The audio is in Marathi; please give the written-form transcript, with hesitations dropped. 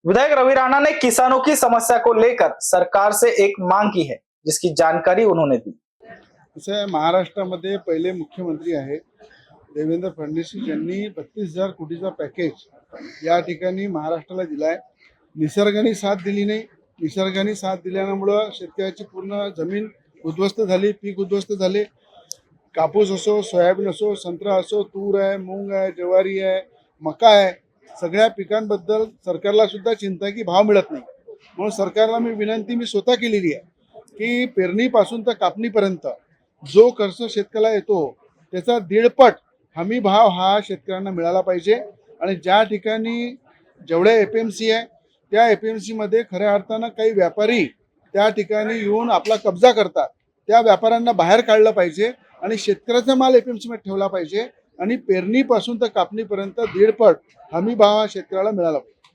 विधायक रवि राणा ने किसानों की समस्या को लेकर सरकार से एक मांग की है, जिसकी जानकारी उन्होंने दी। असं आहे, महाराष्ट्रामध्ये पहिले मुख्यमंत्री आहे देवेंद्र फडणवीस यांनी 32,000 कोटीचा पॅकेज या ठिकाणी महाराष्ट्राला दिलाय। निसर्गाने साथ दिली नाही, निसर्गाने साथ दिल्यामुळं शेतकऱ्याची पूर्ण जमीन उद्ध्वस्त झाली, पीक उद्ध्वस्त झाले। कापूस असो, सोयाबीन असो, संत्रा असो, तूर आहे, मूग आहे, ज्वारी आहे, मका आहे, सगळ्या पिकांबद्दल सरकारला सुद्धा चिंता आहे की भाव मिळत नाही। म्हणून सरकारला मी स्वतः केलेली आहे की पेरणीपासून तर कापणीपर्यंत जो खर्च शेतकऱ्याला येतो त्याचा 1.5 हमी भाव हा शेतकऱ्यांना मिळाला पाहिजे। आणि ज्या ठिकाणी जेवढ्या एपीएमसी आहे त्या एपीएमसी मध्ये खऱ्या अर्थानं काही व्यापारी त्या ठिकाणी येऊन आपला कब्जा करतात, त्या व्यापाऱ्यांना बाहेर काढलं पाहिजे आणि शेतकऱ्याचा माल एपीएमसी मध्ये ठेवला पाहिजे आणि पेरणीपासून तर कापणीपर्यंत 1.5 हमी भाव हा शेतकऱ्याला मिळाला पाहिजे।